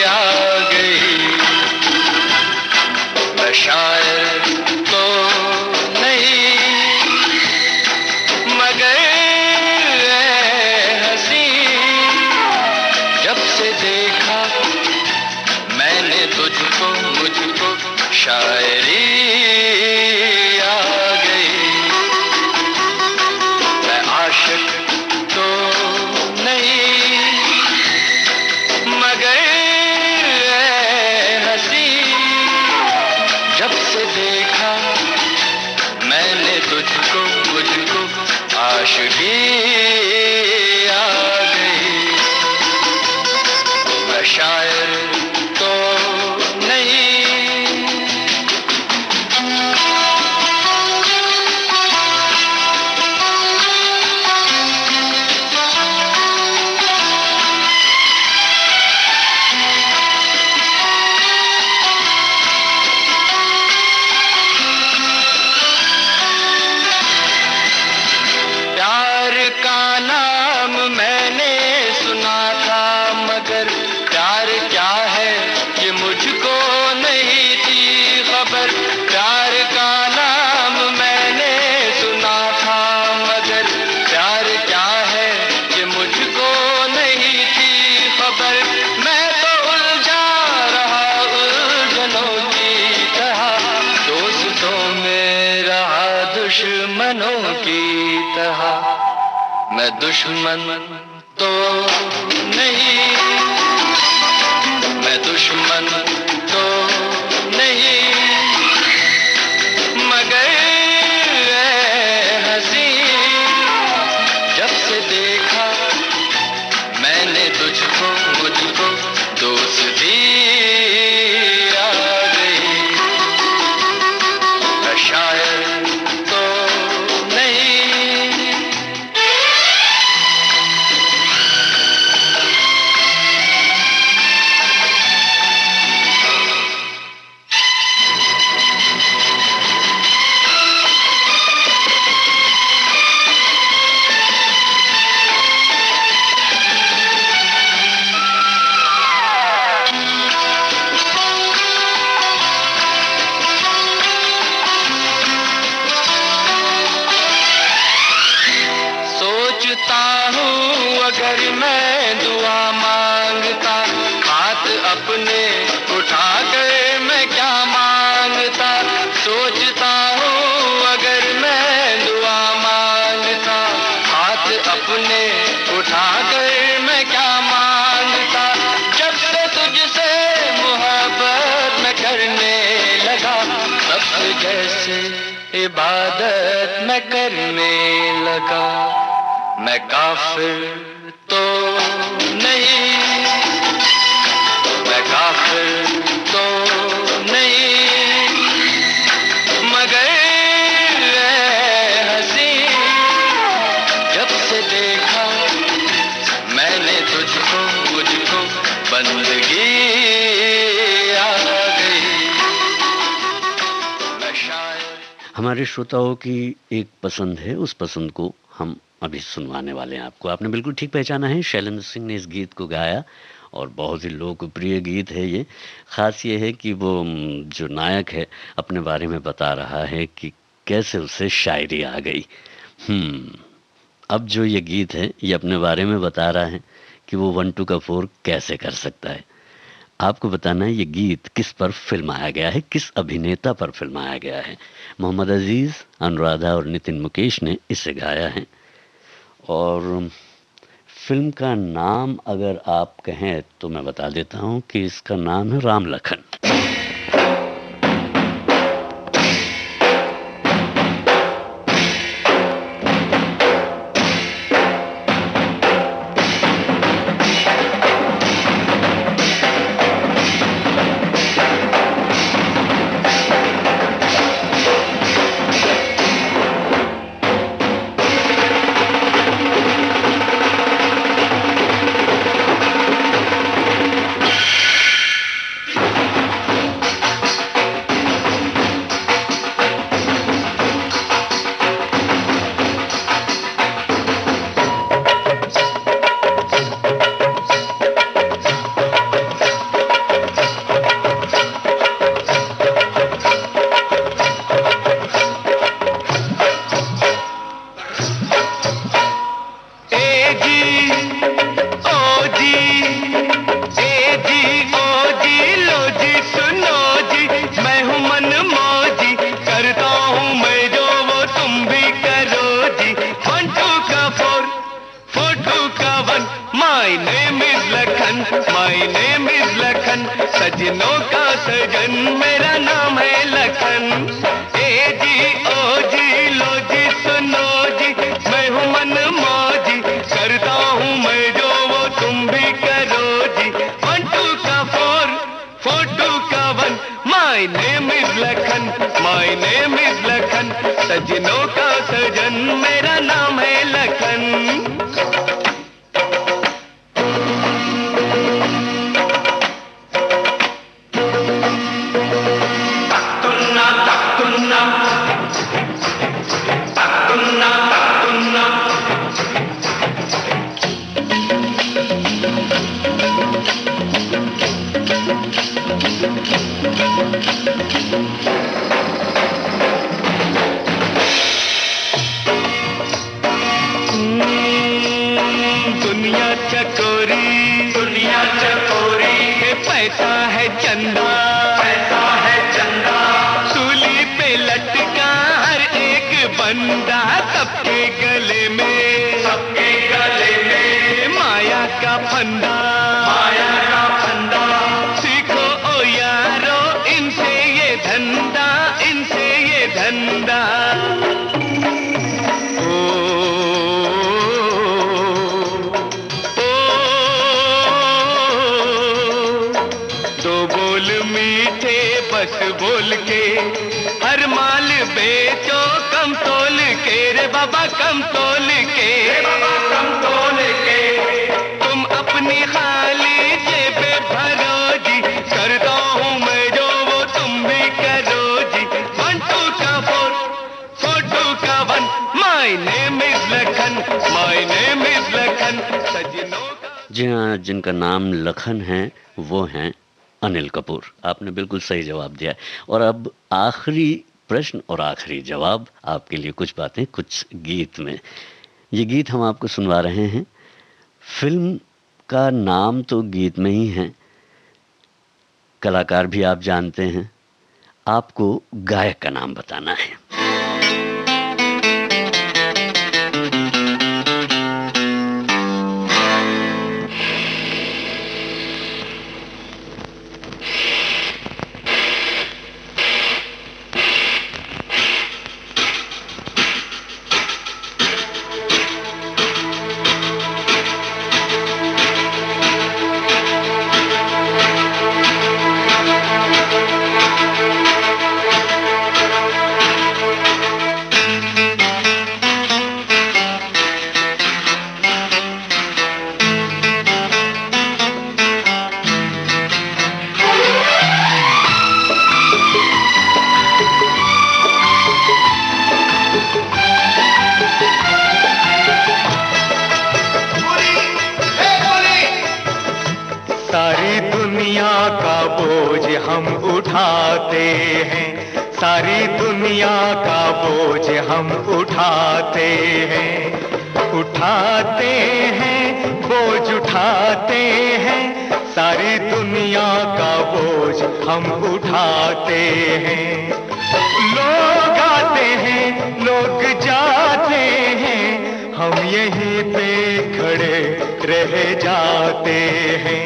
आ गई। मैं शायर तो नहीं, मगर ऐ हंसी जब से देखा मैंने तुझको, मुझको शायरी आ गई। मैं आशिक तो नहीं, मगर मैं दुश्मन तो नहीं, मैं दुश्मन तो नहीं, मगर हंसी जब से देखा मैंने तुझको, मुझको दोस्ती आ गई। मैं शायर तो नहीं, अगर मैं दुआ मांगता, हाथ अपने उठा कर मैं क्या मांगता। सोचता हूँ अगर मैं दुआ मांगता, हाथ अपने उठा कर मैं क्या मांगता। जब से तुझसे मोहब्बत मैं करने लगा, तब से जैसे इबादत मैं करने लगा। मैं काफिर तो नहीं, मैं काफिर तो नहीं, मगर हंसी जब से देखा मैंने तुझको, मुझको बंदगी आ गई। मैं शायद। हमारे श्रोताओं की एक पसंद है, उस पसंद को हम अभी सुनवाने वाले हैं आपको। आपने बिल्कुल ठीक पहचाना है, शैलेंद्र सिंह ने इस गीत को गाया और बहुत ही लोकप्रिय गीत है ये। ख़ास ये है कि वो जो नायक है अपने बारे में बता रहा है कि कैसे उसे शायरी आ गई। अब जो ये गीत है ये अपने बारे में बता रहा है कि वो 1 2 का 4 कैसे कर सकता है। आपको बताना है ये गीत किस पर फिल्माया गया है, किस अभिनेता पर फिल्माया गया है। मोहम्मद अजीज़, अनुराधा और नितिन मुकेश ने इसे गाया है। और फिल्म का नाम अगर आप कहें तो मैं बता देता हूं कि इसका नाम है राम लखन। सजनों का सजन मेरा नाम है लखन। ए जी ओ जी लो जी सुनो जी, मैं हूँ मन मौजी, करता हूँ मैं जो वो तुम भी करो जी। 1 2 का 4 4 2 का 1, my name is Lakhan, my name is Lakhan. सजनों का सजन मेरा नाम है लखन। दुनिया चकोरी है, पैसा है चंदा, पैसा है चंदा। सूली पे लटका हर एक बंदा, सबके गले में, सबके फंदा, माया का फंदा। सीखो ओ यारो इनसे ये धंधा, इनसे ये धंधा। बस बोल के हर माल बेचो कम तोल के रे बाबा, कम तोल के रे बाबा, कम तोल के। तुम अपनी खाली जेबे भरो जी, करता हूँ मैं जो वो तुम भी करो जी। 1 2 का 4 4 2 का 1, my name is Lakhan, my name is Lakhan. सजनों का जी हाँ, जिनका नाम लखन है वो हैं अनिल कपूर। आपने बिल्कुल सही जवाब दिया। और अब आखिरी प्रश्न और आखिरी जवाब आपके लिए, कुछ बातें कुछ गीत में। ये गीत हम आपको सुनवा रहे हैं, फिल्म का नाम तो गीत में ही है, कलाकार भी आप जानते हैं, आपको गायक का नाम बताना है। सारी दुनिया का बोझ हम उठाते हैं, सारी दुनिया का बोझ हम उठाते हैं, उठाते हैं, बोझ उठाते हैं। सारी दुनिया का बोझ हम उठाते हैं। लोग आते हैं, लोग जाते हैं, हम यहीं पे खड़े रह जाते हैं।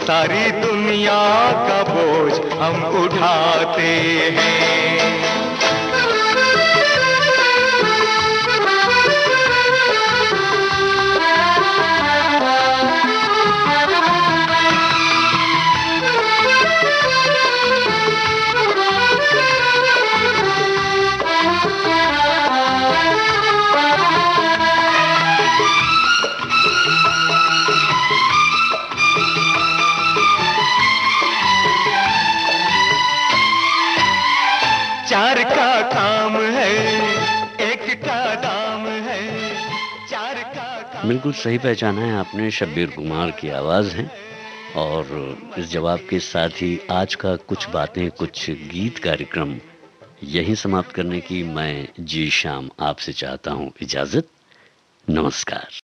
सारी दुनिया का बोझ हम उठाते हैं। चार का काम है, एक का दाम है, चार का काम। बिल्कुल सही पहचाना है आपने, शब्बीर कुमार की आवाज़ है। और इस जवाब के साथ ही आज का कुछ बातें कुछ गीत कार्यक्रम यहीं समाप्त करने की मैं जी शाम आपसे चाहता हूँ इजाज़त। नमस्कार।